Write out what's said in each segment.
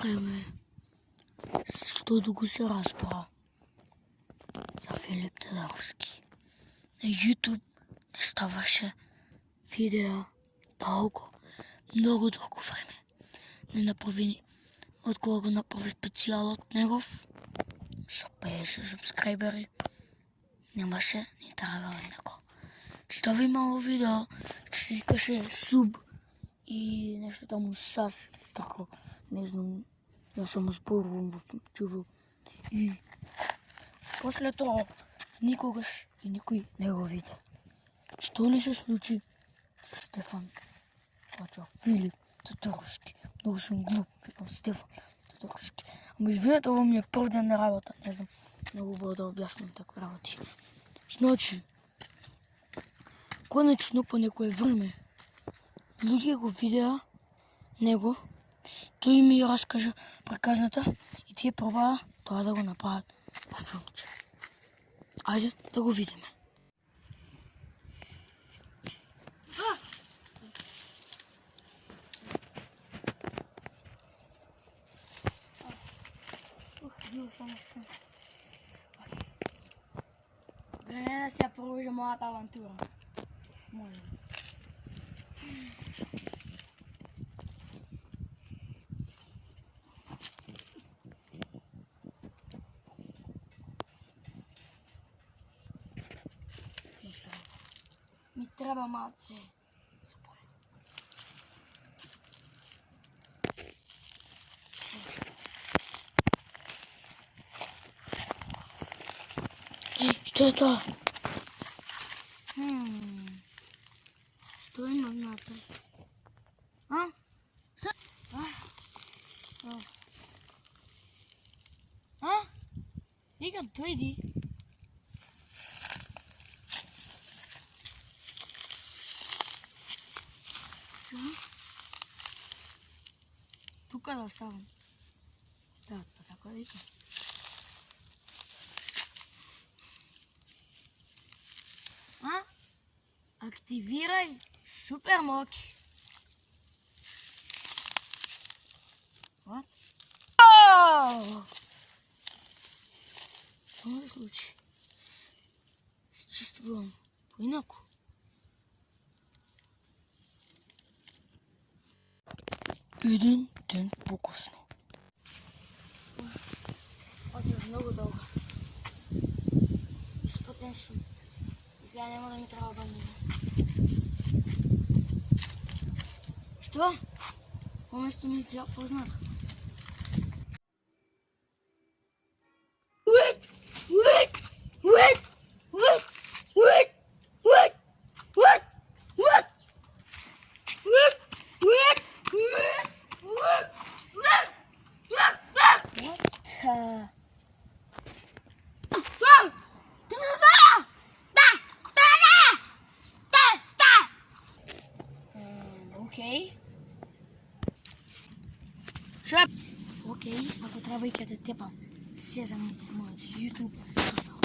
време, защото го се разбра за Филип Тадарски. На YouTube не ставаше видео много дълго време. Не направи, откога го направи специал от негов, за 50 субскрайбери, нямаше ни трябва него. Стави малко видео, че се викаше суб и нещо там сас, така, не знам, я само сборвам в чува. И после това никогаш и никой не го видя. Що ли се случи с Стефан? Пача Филип Тадарски. Много съм глуп, викам Стефан Тадарски. Ама извиня, това ми е първ ден на работа. Не знам много бъде да обясням такива работи. Значи, конечно по некое време, люди го видя него, той ми разкажа приказната и тия проба това да го направят в филмче. Айде да го видим. Време да се продължи моята авантура. Може. Ми трябва малце. Що е това? Що има внатре? Нека дойди. Тук да оставам. Да, така вика. Активирай супер моки. What? Какво да се случи? Се чувствам по-инако. Един ден по-късно. Отива много дълго. Изпътен съм. И сега няма да ми трябва бандина. Що? По место ми изгледа познато. Окей. Окей, ако трябва и да тепам се за моят YouTube канал.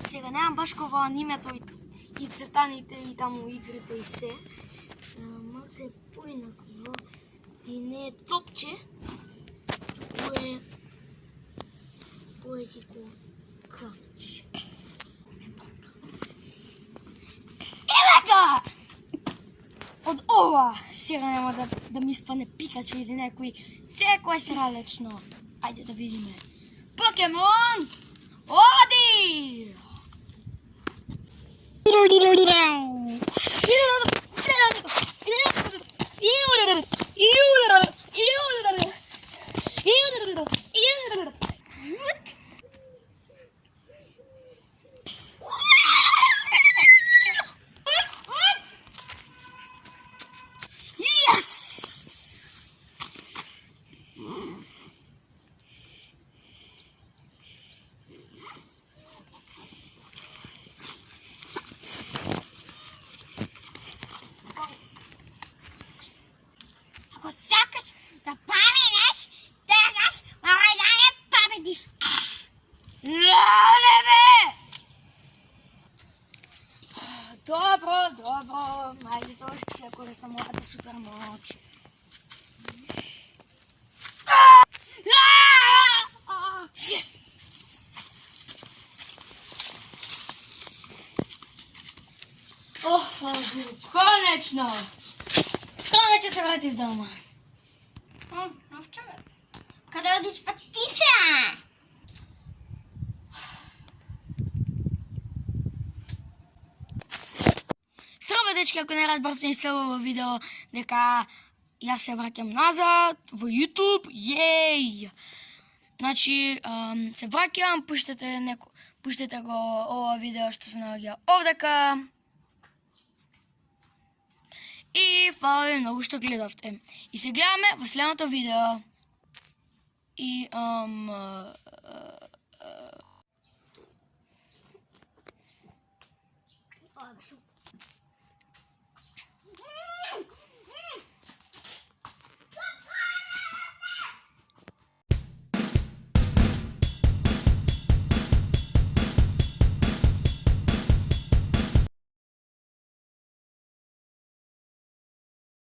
Сега нямам баш кова анимето и цветаните и там игрите и все. Малце е по-инакво и не е топче. Тук е по-екико кравче. От ова сега няма да ми спане Пикачу или някой всеко ще ралечно. Айде да видиме. Покемон! Оди! Ако сякаш да паминеш, тегаш, морай да не победиш. Леле бе! Добро, майде, това ще се користна моята супер моч. Konečno! Konečno se vratiš doma. No wczoraj. Kada odiš pa ti se? Здраво, дечки, ако не разбрахте из целого видео, дека јас се враќам назад во YouTube, јеј! Значи, се враќам, пуштете го ова видео што се наоѓа овдека. И фала ви многу што гледавте. И се гледаме во следното видео. И O,